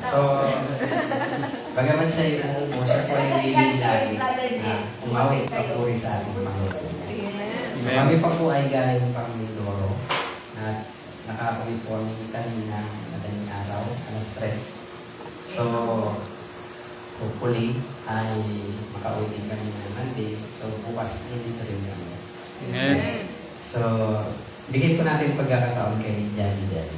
So, bagaman siya yung umupo, siya po ay willing lagi na umawit papuri sa ating Panginoon. So, kami pa po ay galing pang Mindoro at nakakauwi po kami kanina madaling araw, stress. So, hopefully ay makauwi din kami ng Monday. So, bukas nandito rin kami. Amen. So, bigyan po natin pagkakataon kay Johnny Del.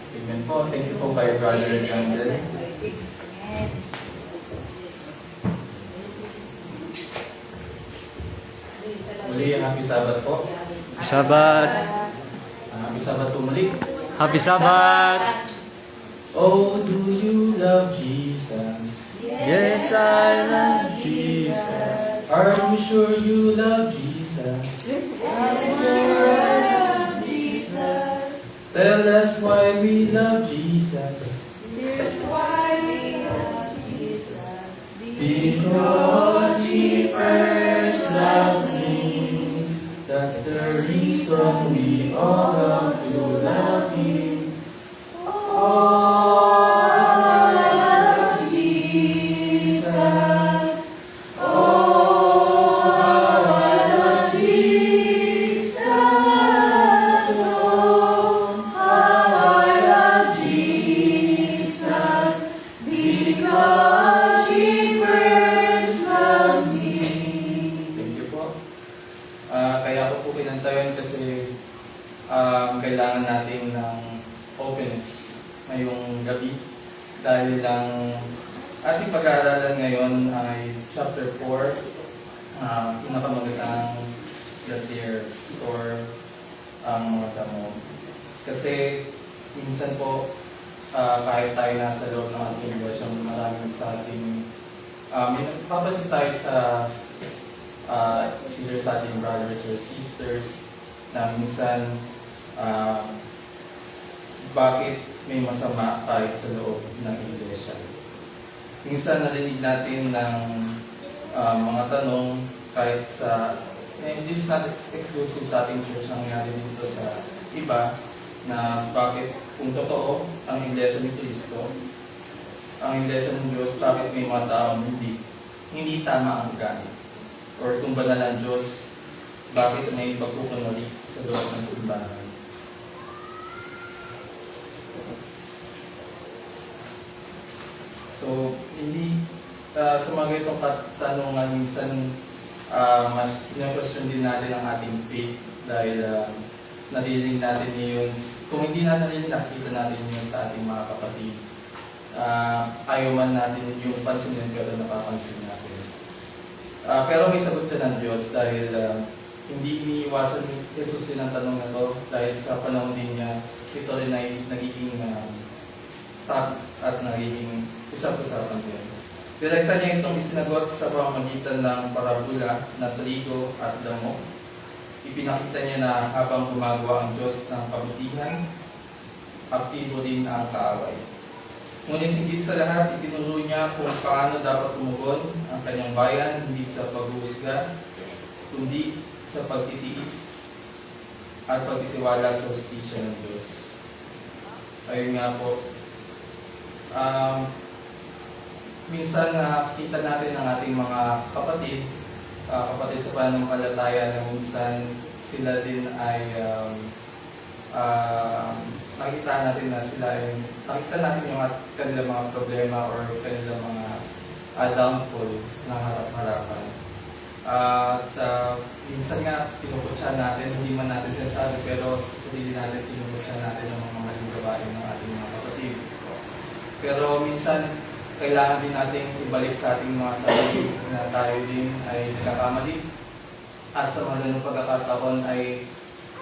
Amen po. Thank you po kay Brother Jandel. Muli, happy Sabbath po. Sabbath. Happy Sabbath po muli. Happy Sabbath. Oh, do you love Jesus? Yes, I love Jesus. Are you sure you love Jesus? Tell us why we love Jesus. Here's why we Because He first loves me, that's the reason we all love to love Him. Oh, I love Jesus. Oh, I love Jesus. Oh, I love Jesus. Because He first loves me. Thank you po. Kaya ko po kinantayan kasi kailangan natin ng openness ngayong gabi dahil lang ating pag-aaralan ngayon ay chapter 4, pinakamagandang the tears or ang mga damo. Kasi minsan po kahit tayo nasa loob ng ating devotion, maraming sa ating papasin tayo sa either sa ating brothers or sisters na minsan bakit may masama kahit sa loob ng iglesia. Minsan narinig natin ng mga tanong kahit sa, hindi is not exclusive sa ating church, nangyari dito sa iba, na bakit kung totoo ang iglesia ni Cristo, ang iglesia ng Diyos, bakit may mga taong hindi tama ang gamit. Or kung banal ang Diyos, bakit may pagkukunwari sa loob ng simbahan. So, hindi sa mga ganitong katanungan, minsan mas pina-question din natin ang ating faith dahil narinig natin yun. Kung hindi natin nakita natin yun sa ating mga kapatid, ayaw man natin yung pansinin pero napapansin natin. Pero may sagot na ng Diyos dahil hindi iniiwasan ni Jesus din ang tanong na to dahil sa panahon din niya, ito rin ay nagiging top at nagiging usap-usapan din. Direkta niya itong isinagot sa pamamagitan ng parabola na trigo at damo. Ipinakita niya na habang gumagawa ang Diyos ng kabutihan, aktibo din ang kaaway. Ngunit higit sa lahat, itinuro niya kung paano dapat tumugon ang kanyang bayan, hindi sa paghuhusga, kundi sa pagtitiis at pagtitiwala sa hustisya ng Diyos. Ayun nga po, minsan nakikita natin ang ating mga kapatid sa pananampalataya na minsan sila din ay nakita natin na sila ay nakita natin yung kanilang mga problema or kanilang mga downfall na harap-harapan. At minsan nga pinuputsa natin, hindi man natin sinasabi pero sa sarili natin pinuputsa natin ang mga maling gawain ng ating mga kapatid. Pero minsan kailangan din natin ibalik sa ating mga sarili na tayo din ay nagkakamali. At sa mga ganung pagkakataon ay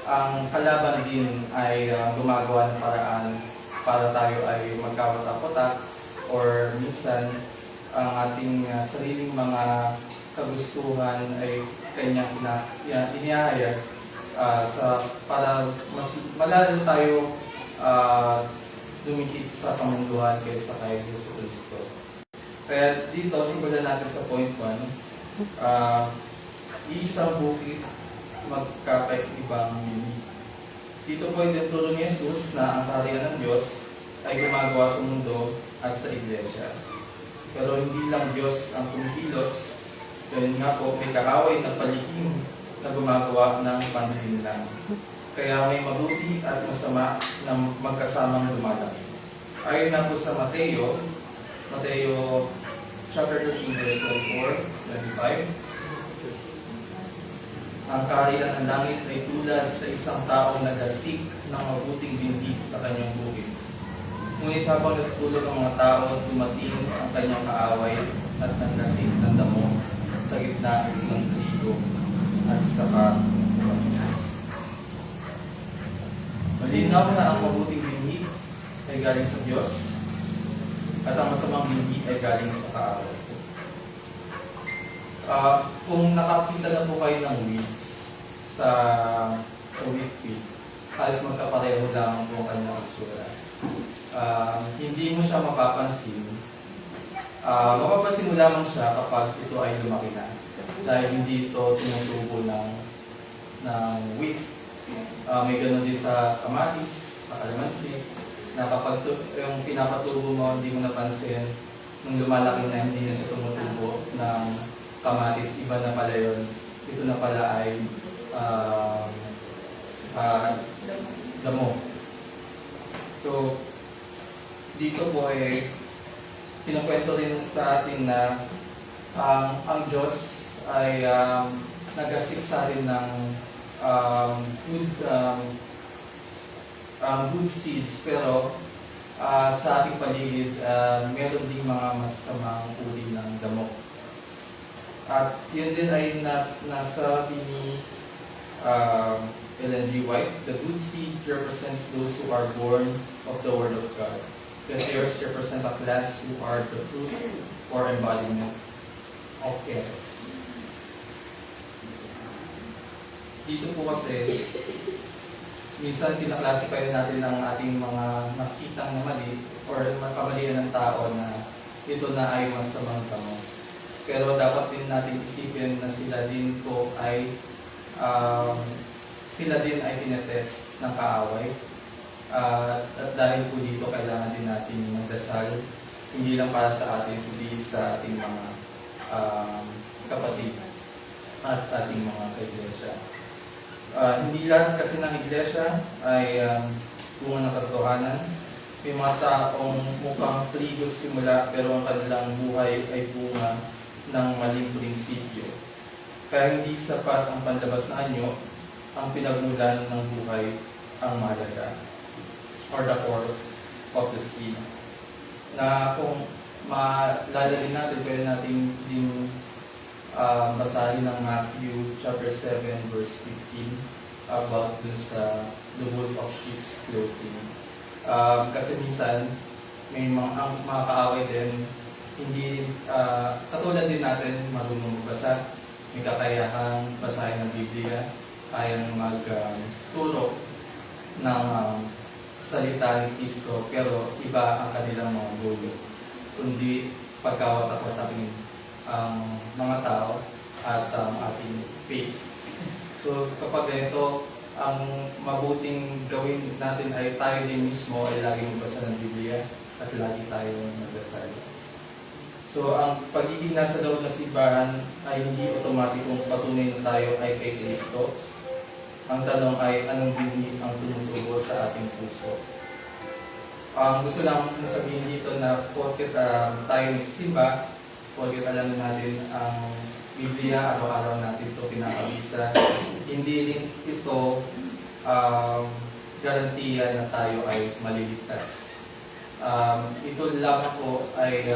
ang kalaban din ay gumagawa ng paraan para tayo ay magkawatak-watak or minsan ang ating sariling mga kagustuhan ay kanyang inihayag para mas malalo tayo dumikit sa kamunduhan kaysa kay Yesu Cristo. Kaya dito, simulan natin sa point 1. Iisang bukid, magkakaibang mini. Dito po ituturo ni Jesus na ang kaharian ng Diyos ay gumagawa sa mundo at sa iglesia. Pero hindi lang Diyos ang kumikilos, dahil nga po may kaaway na palihim na gumagawa ng panlilinlang. Kaya may mabuti at masama na magkasamang lumalaki. Ayon na po sa Mateo chapter 13 verse 24-25. Ang kaharian ng langit ay tulad sa isang taong nagasik ng mabuting binhi sa kanyang bukid. Ngunit habang natutulog ang mga tao, dumating ang kanyang kaaway at nagkasik ng damo sa gitna ng trigo at saka mais. Malinaw na ang mabuting binhi ay galing sa Diyos at ang masamang binhi ay galing sa kaaway. Kung nakakita na po kayo ng weeds sa wheat field, halos magkapareho lang po ang kanyang itsura. Hindi mo siya mapapansin Mapapansin mo lamang siya kapag ito ay lumaki na. Dahil hindi ito tumutubo ng wheat. May ganun din sa kamatis, sa kalamansi, na kapag yung pinapatubo mo, hindi mo napansin, nung lumalaki na hindi na siya tumutubo ng kamatis, iba na pala yun. Ito na pala ay damo. So, dito po kinukwento rin sa atin na ang Diyos ay nagasiksa rin ng good seeds, pero sa ating paligid, meron ding mga masasamang uri ng damo. At yun din ay nasa ni Ellen G. White, the good seed represents those who are born of the Word of God. The tares represent a class who are the fruit or embodiment of care. Dito po kasi, minsan kinaklasify natin ang ating mga nakitang na mali or kamalian ng tao na ito na ay masamang damo. Pero dapat din natin isipin na sila din ay tinetest ng kaaway. At dahil po dito, kailangan din natin magdasal, hindi lang para sa atin, kundi sa ating mga kapatid at ating mga ka-iglesia. Hindi lahat kasi ng iglesia ay bunga ng katotohanan. May mga taong mukhang trigos simula, pero ang kanilang buhay ay bunga ng maling prinsipyo. Kaya hindi sapat ang panlabas na anyo, ang pinagmulan ng buhay ang mahalaga, or the core of the seed. Na kung malalagin natin, pwede natin din basahin ng Matthew chapter 7 verse 15 about dun sa the wool of sheep's clothing. Kasi minsan, may mga kaaway din, hindi, katulad din natin marunong magbasa, may kakayahang basahin ng Biblia, kayang magturo ng salita ni Kristo, pero iba ang kanilang mga bulo, kundi pagkawatak-watakin ang mga tao at ang ating faith. So kapag ito, ang mabuting gawin natin ay tayo din mismo ay laging magbasa ng Biblia at lagi tayo magdasal. So ang pagiging nasa loob ng simbahan ay hindi otomatikong patunay na tayo ay kay Kristo. Ang tanong ay, anong binhi ang tumutubo sa ating puso? Gusto lang sabihin dito na porket tayo nagsisimba, porket alam natin ang Biblia, araw-araw natin ito pinakabisa, hindi rin ito garantiya na tayo ay maliligtas. Ito lamang po ay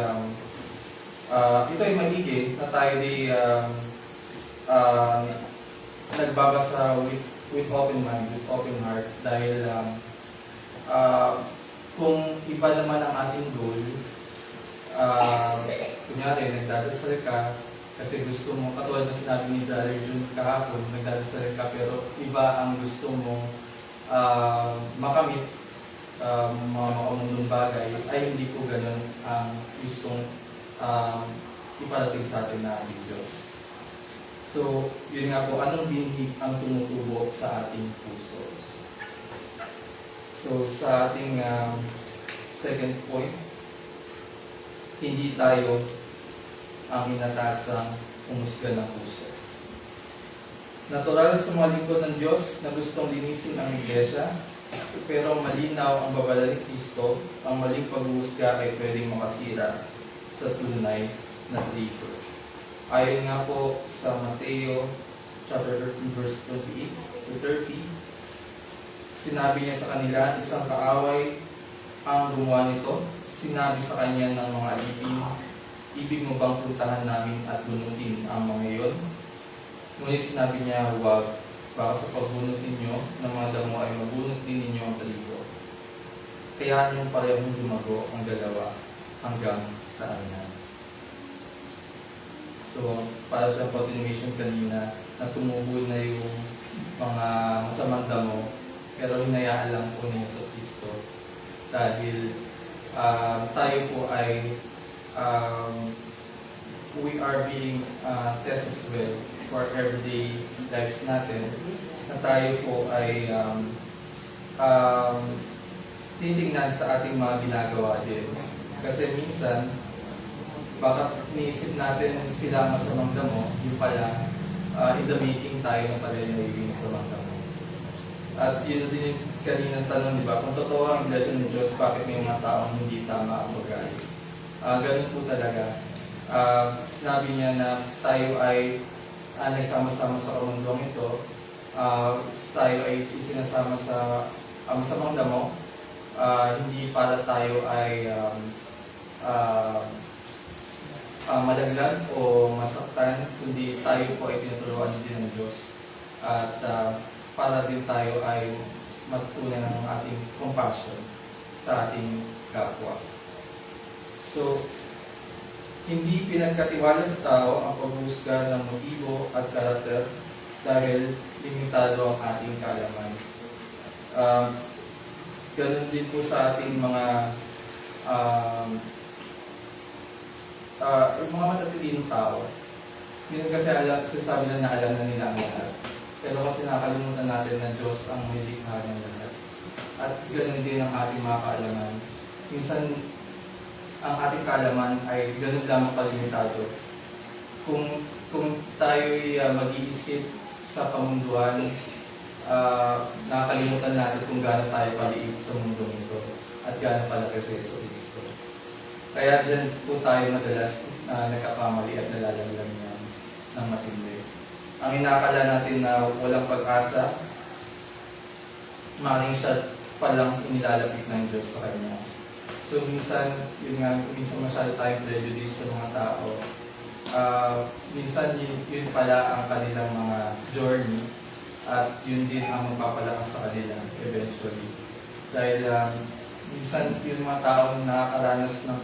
ito ay magiging na tayo di nagbabasa with open mind, with open heart, dahil kung iba naman ang ating goal, kunyari nagdadasal ka kasi gusto mo, katulad na sinabi ni Brother June kahapon, nagdadasal ka pero iba ang gusto mo makamit, mga makamundong bagay, ay hindi po ganun ang gustong iparating sa atin na ating Diyos. So, yun nga po, anong binhi ang tumutubo sa ating puso? So, sa ating second point, hindi tayo ang inatasang umusga ng puso. Natural sa mga lingkod ng Diyos na gustong linisin ang iglesia, pero malinaw ang babala ni Kristo, ang maling pag-uusga ay pwedeng makasira sa tunay na trigo. Ayon nga po sa Mateo chapter 13 verse 28 to 30, sinabi niya sa kanila, isang kaaway ang gumawa nito. Sinabi sa kanya ng mga alipin, ibig mo bang puntahan namin at bunutin ang mga iyon? Ngunit sinabi niya, huwag, baka sa pagbunot ninyo ng mga damo ay mabunot din ninyo ang trigo. Kaya niyong parehong lumago ang dalawa hanggang sa anan. So, para sa continuation kanina, na tumubo na yung mga masamang damo, pero hinayaan lang po niya sa Kristo. Dahil tayo po ay we are being tested as well for everyday lives natin, na tayo po ay titingnan sa ating mga ginagawa din. Kasi minsan, baka niisip natin sila ang masamang damo, yung pala, in the making tayo na pala yung nagiging masamang damo. At yun din yung kaninang tanong, di ba? Kung totoo ang ilasyon ng Diyos, bakit may mga taong hindi tama ang ugali? Ganun po talaga. Sinabi niya na tayo ay nagsama-sama sa kamundong ito. Tayo ay isinasama sa masamang damo. Hindi para tayo ay malaglag o masaktan, kundi tayo po ay tinuturuan din ng Diyos. At para din tayo ay matutunan ng ating compassion sa ating kapwa. So, hindi pinagkatiwala sa tao ang paghuhusga ng motibo at karakter dahil limitado ang ating kaalaman. Ganun din po sa ating mga matatilinong tao. Hindi kasi sasabi lang na alam na nila ang lahat. Pero kasi nakalimutan natin na Diyos ang may likha ng lahat. At ganun din ang ating mga kaalaman. Minsan, ang ating kaalaman ay ganun lamang kalimitado. Kung tayo'y mag-iisip sa kamunduhan, nakakalimutan natin kung gaano tayo paliit sa mundong ito at gaano palaki sa Kristo. Kaya dyan po tayo madalas nagkakamali at nalalaglag ng matindi. Ang inakala natin na walang pag-asa, maaaring siya palang inilalapit ng Diyos sa Kanya. So minsan, minsan masyado tayong prejudice sa mga tao. Minsan yun pala ang kanilang mga journey at yun din ang magpapalakas sa kanila eventually. Dahil minsan yung mga taong nakakaranas ng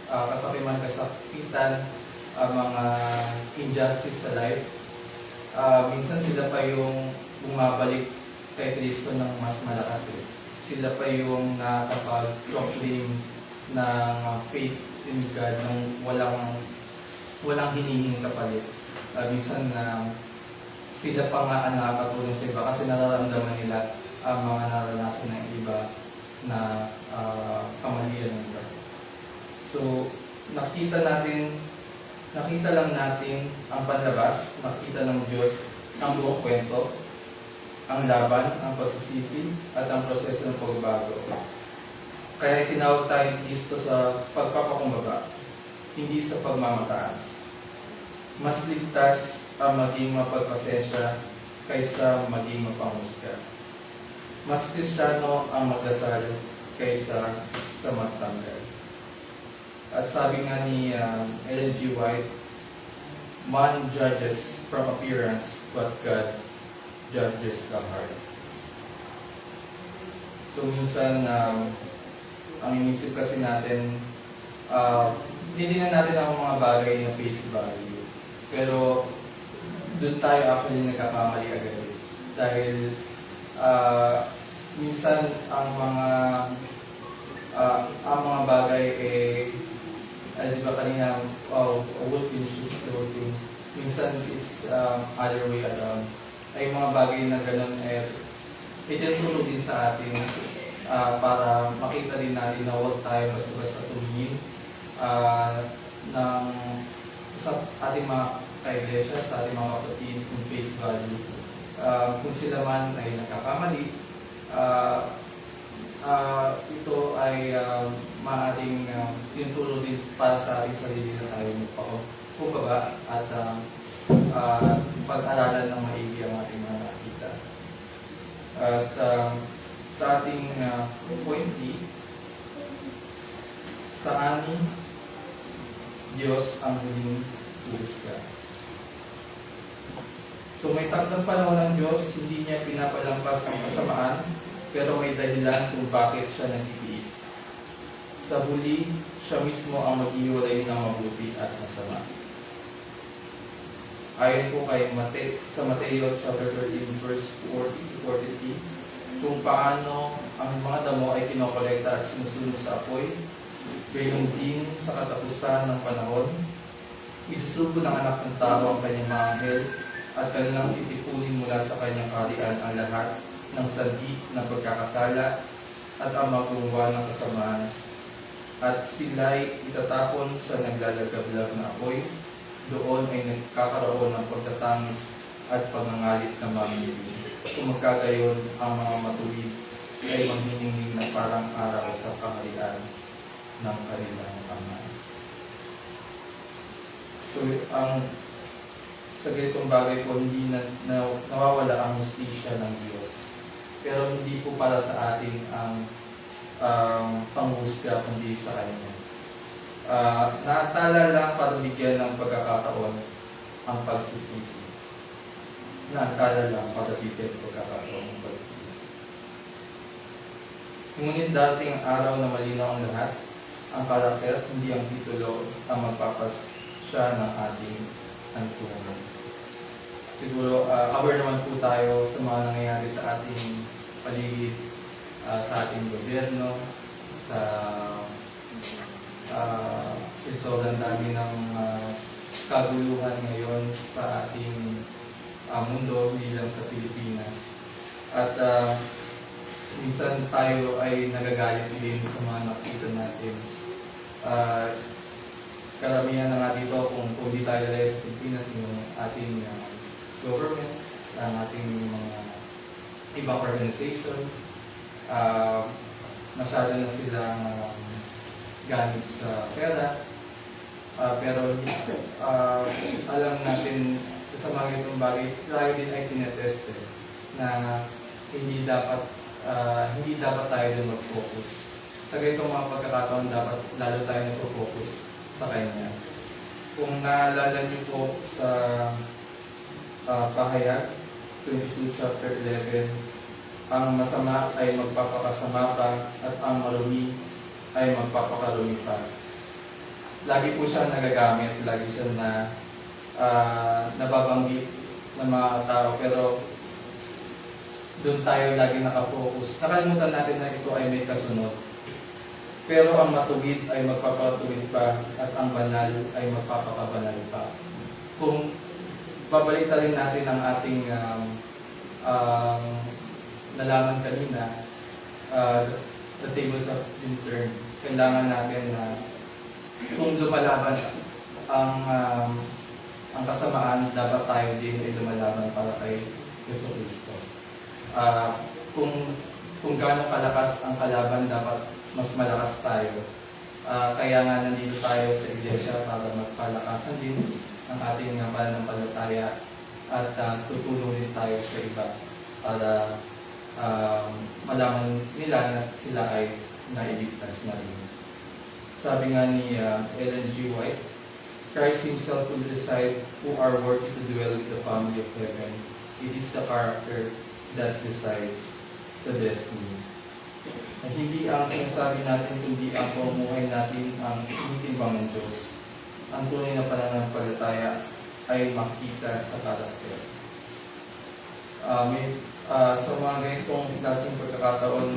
kasakiman, kasakitan, mga injustice sa life, minsan sila pa yung bumabalik kay Kristo ng mas malakas. Sila pa yung nakapag-proclaim ng faith in God ng walang hinihing kapalit. Minsan sila pa nga ang nakakatulong sa iba kasi nararamdaman nila ang mga naranasan ng iba na kamalian ng iba. So, nakita lang natin ang panlabas, nakita ng Diyos ang buong kwento, ang laban, ang pagsisisi, at ang proseso ng pagbabago. Kaya tinawag tayo ni Kristo sa pagpapakumbaba, hindi sa pagmamataas. Mas ligtas ang maging mapagpasensya kaysa maging mapangusga. Mas Kristiyano ang magdasal kaysa sa magtanggal. At sabi nga ni Ellen G. White, man judges from appearance, but God judges the heart. So minsan, ang inisip kasi natin, tinitingnan natin ang mga bagay na face value. Pero doon tayo actually nagkakamali agad. Dahil minsan ang mga bagay di ba kanina, wolf in shoes clothing. Minsan it's other way around. Ay mga bagay na ganun itutulog din sa atin para makita din natin na huwag tayo basta-basta tumingin sa ating mga ka-iglesia, sa ating mga kapatid in face value. Kung sila man ay nagkakamali, ito ay maaaring tinutulong din para sa ating sarili na tayo magpakubaba at pag-aralan ng maigi ang ating mga nakita. At sa ating point D, saan Diyos ang huling husga? So may tatlong panahon ng Diyos, hindi niya pinapalampas ang kasamaan, pero may dahilan kung bakit siya nagtitiis. Sa huli, siya mismo ang maghihiwalay ng mabuti at masama. Ayon po kay sa Mateo chapter 13 verse 40-43, kung paano ang mga damo ay kinokolekta at sinusunog sa apoy, Gayon din sa katapusan ng panahon, isusubo ng anak ng tao ang kanyang mga anghel at kanilang titipunin mula sa kanyang kaharian ang lahat ng sandi ng pagkakasala at ang mga gumawa ng kasamaan. At sila'y itatapon sa naglalagablag na apoy. Doon ay nagkakaroon ng pagtatangis at pagngangalit na mamili. Kung magkagayon, ang mga matuwid ay magniningning na parang araw sa kaharian ng kanilang Ama. So, sa ganitong bagay po, hindi nawawala ang hustisya ng Diyos. Pero hindi po para sa atin ang panghusga, kundi sa Kanya. Naatala lang para bigyan ng pagkakataon ang pagsisisi. Naatala lang para bigyan ng pagkakataon ang pagsisisi. Ngunit dating araw na malinaw ang lahat, ang karakter, hindi ang titulo ang magpapasya ng ating hantungan. Siguro, aware naman po tayo sa mga nangyayari sa ating paligid, sa ating gobyerno, sa sobrang dami ng kaguluhan ngayon sa ating mundo, hindi lang sa Pilipinas. At minsan tayo ay nagagalit din sa mga nakita natin. Karamihan na nga dito kung hindi tayo dahil sa Pilipinas, yung ating government, ang ating mga ibang organization, masyado na silang gamit sa pera. Pero alam natin sa mga itong bagay, tayo din ay tineteste na hindi dapat tayo din mag-focus. Sa ganitong mga pagkakataon, dapat lalo tayo nag-focus sa Kanya. Kung naalala niyo po sa Pahayag 22 chapter 11, ang masama ay magpapakasama pa at ang marumi ay magpapakarumi pa. Lagi po siya nagagamit, lagi siya na nababanggit ng mga tao, pero doon tayo lagi nakafocus. Nakalimutan natin na ito ay may kasunod. Pero ang matuwid ay magpapatuwid pa at ang banal ay magpapakabanal pa. Kung babalitan rin natin ang ating nalaman kanina, the tables have been turned. Kailangan natin na kung lumalaban ang kasamaan, dapat tayo din ay lumalaban para kay Yesu Cristo. Kung gaano kalakas ang kalaban, dapat mas malakas tayo. Kaya nga nandito tayo sa iglesia para magpalakasan din ang ating pananampalataya at tutulong din tayo sa iba para malaman nila na sila ay nailigtas na rin. Sabi nga ni Ellen G. White, Christ Himself will decide who are worthy to dwell with the family of heaven. It is the character that decides the destiny. At hindi ang sinasabi natin, kundi ang pamumuhay natin ang tinitimbang ng Diyos. Ang tunay na pananampalataya ay makita sa karakter. Sa mga ganitong klaseng pagkakataon,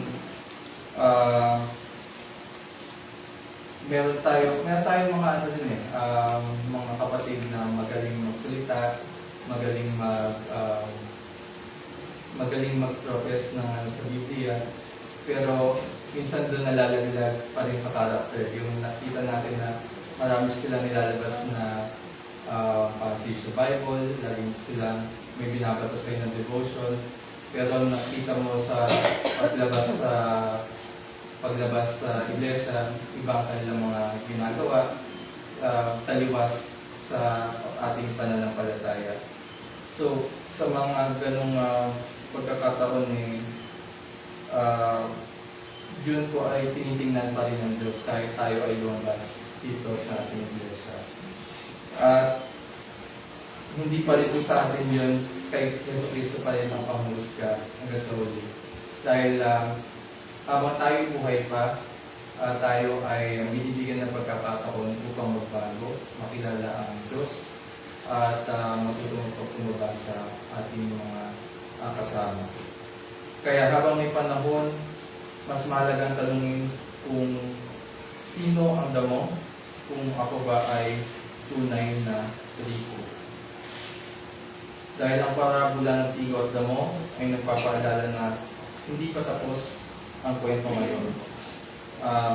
meron tayo mga mga kapatid na magaling magsalita, magaling mag-profess sa Biblia, pero minsan doon nalalaglag pa rin sa character. Yung nakita natin na marami silang nilalabas na passage sa Bible, laging silang may binabato sa ng devotion, pero nakita mo sa paglabas sa iglesia, ibang kanilang mga ginagawa, taliwas sa ating pananampalataya. So, sa mga ganong pagkakataon yun po ay tinitingnan pa rin ng Diyos kahit tayo ay lumabas dito sa ating iglesia. At hindi pa rin po sa atin yun, kay Yesu Cristo pa rin ang panghusga hanggang sa huli. Dahil habang tayo buhay pa, tayo ay binibigyan ng pagkakataon upang magbago, makilala ang Diyos, at matutulong pagkumaba sa ating mga kasama. Kaya habang may panahon, mas mahalagang tanungin kung sino ang damo kung ako ba ay tunay na trigo? Dahil ang parabola ng trigo at damo ay nagpapaalala na hindi pa tapos ang kwento ngayon.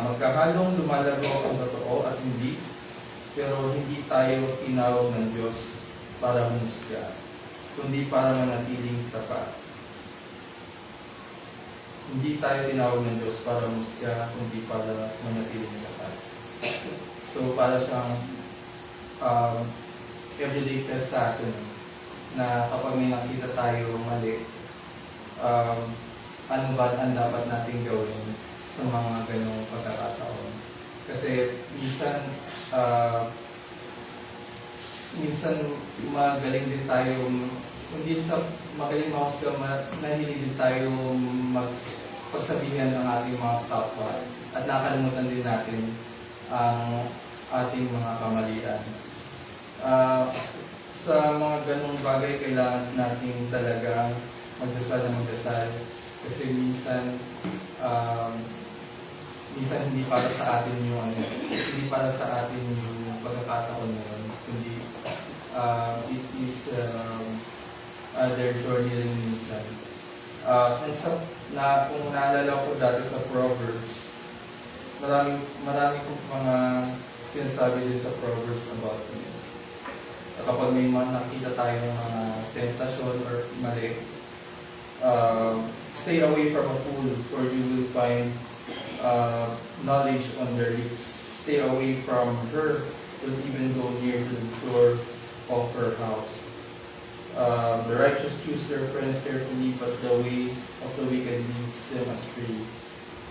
Magkahalong lumalago ang totoo at hindi, pero hindi tayo tinawag ng Diyos para humusga, kundi para manatiling tapat. Hindi tayo tinawag ng Diyos para humusga, kundi para manatiling tapat. So para siyang everyday test sa atin na kapag may nakita tayo mali, ano ba ang dapat natin gawin sa mga ganong pagkakataon. Kasi minsan magaling din tayo, hindi sa magaling mahusga, nahilig din tayo pagsabihan ng ating mga kapwa at nakalimutan din natin ang ating mga kamalian. Sa mga ganong bagay, kailangan natin talaga magdasal na magdasal kasi minsan hindi para sa atin yung hindi para sa atin yung pagkakataon ngayon, kundi it is their journey rin minsan. Kung naalala ko dati sa Proverbs, marami kong mga sinasabi din sa Proverbs about me. Kapag may nakita tayo ng mga tentasyon or mali, stay away from a fool, for you will find knowledge on their lips. Stay away from her, don't even go near to the door of her house. The righteous choose their friends carefully, but the way of the wicked leads them astray.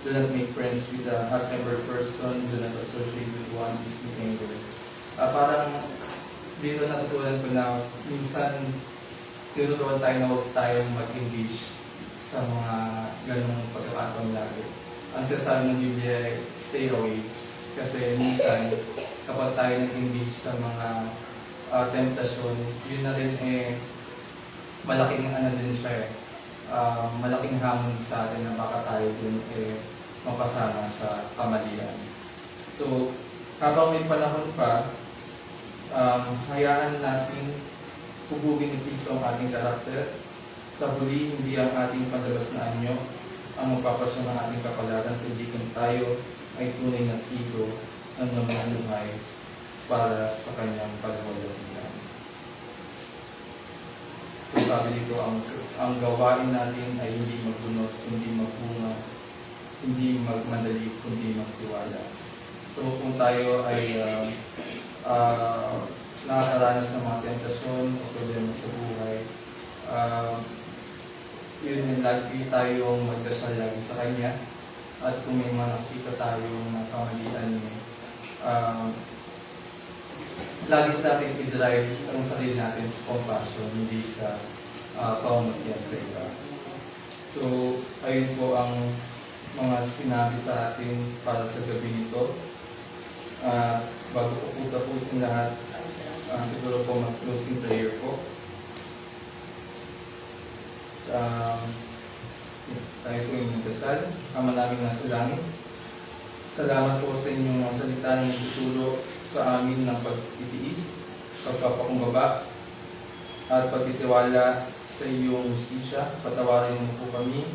Do not make friends with a hot-tempered person, do not associate with one easily angry. Parang dito natutunan ko na minsan tinuturuan tayo na huwag tayong mag-engage sa mga ganong pagkakataon lagi. Ang sinasabi ng Biblia ay stay away. Kasi minsan, kapag tayo nag-engage sa mga temptasyon, yun na rin malaking din siya malaking hamon sa atin na baka tayo dun mapasama sa kamalian. So, habang may panahon pa, hayaan natin hubugin ni Kristo ang ating karakter. Sa huli, hindi ang ating palabas na anyo ang magpapasya ng ating kapalaran, kundi kung tayo ay tunay na trigo na namumuhay para sa kanyang pagwalatian. So sabi dito, ang gawain natin ay hindi magbunot, kundi magbunga, hindi magmadali, kundi magtiwala. So kung tayo ay nakakaranas ng mga tentasyon o problema sa buhay, yun yung lagi tayong magdasal lagi sa Kanya. At kung may mga nakita tayong kamalian niya, lagi natin i-drive ang sarili natin sa compassion, hindi sa paunatya sa iba. So, ayun po ang mga sinabi sa atin para sa gabi nito. Bago ko po tapusin lahat, siguro po mag-closing prayer po. Tayo po yung magdasal. Ama namin nasa langit, salamat po sa inyong mga salita na nagtutulong sa amin ng pagtitiis, pagpapakumbaba, at pagtitiwala sa iyong justisya. Patawarin mo po kami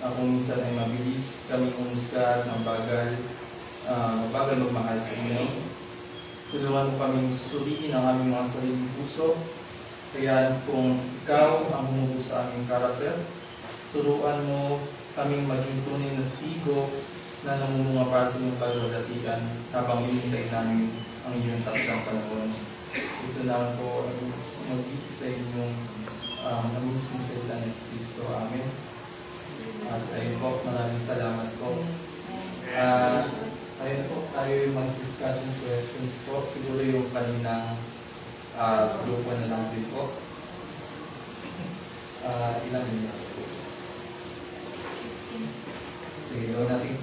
kung minsan ay mabilis kami umusga ng bagal magmahal sa inyo. Tulungan mo kaming susuriin ang aming mga sariling puso. Kaya kung ikaw ang humubo sa aming karakter, turuan mo kaming maging tunay na trigo na namumunga para sa iyong pagwalatian habang hinintay namin ang iyong takdang panahon. Ito na po ang mag-ibig sa inyong namising salita ni Kristo. Amen. At ayun po, maraming salamat po. Ayun po, tayo yung mag-discussion questions po. Siguro yung kaninang grupo na lang din po. Ilang minutes po. Sige, gawin natin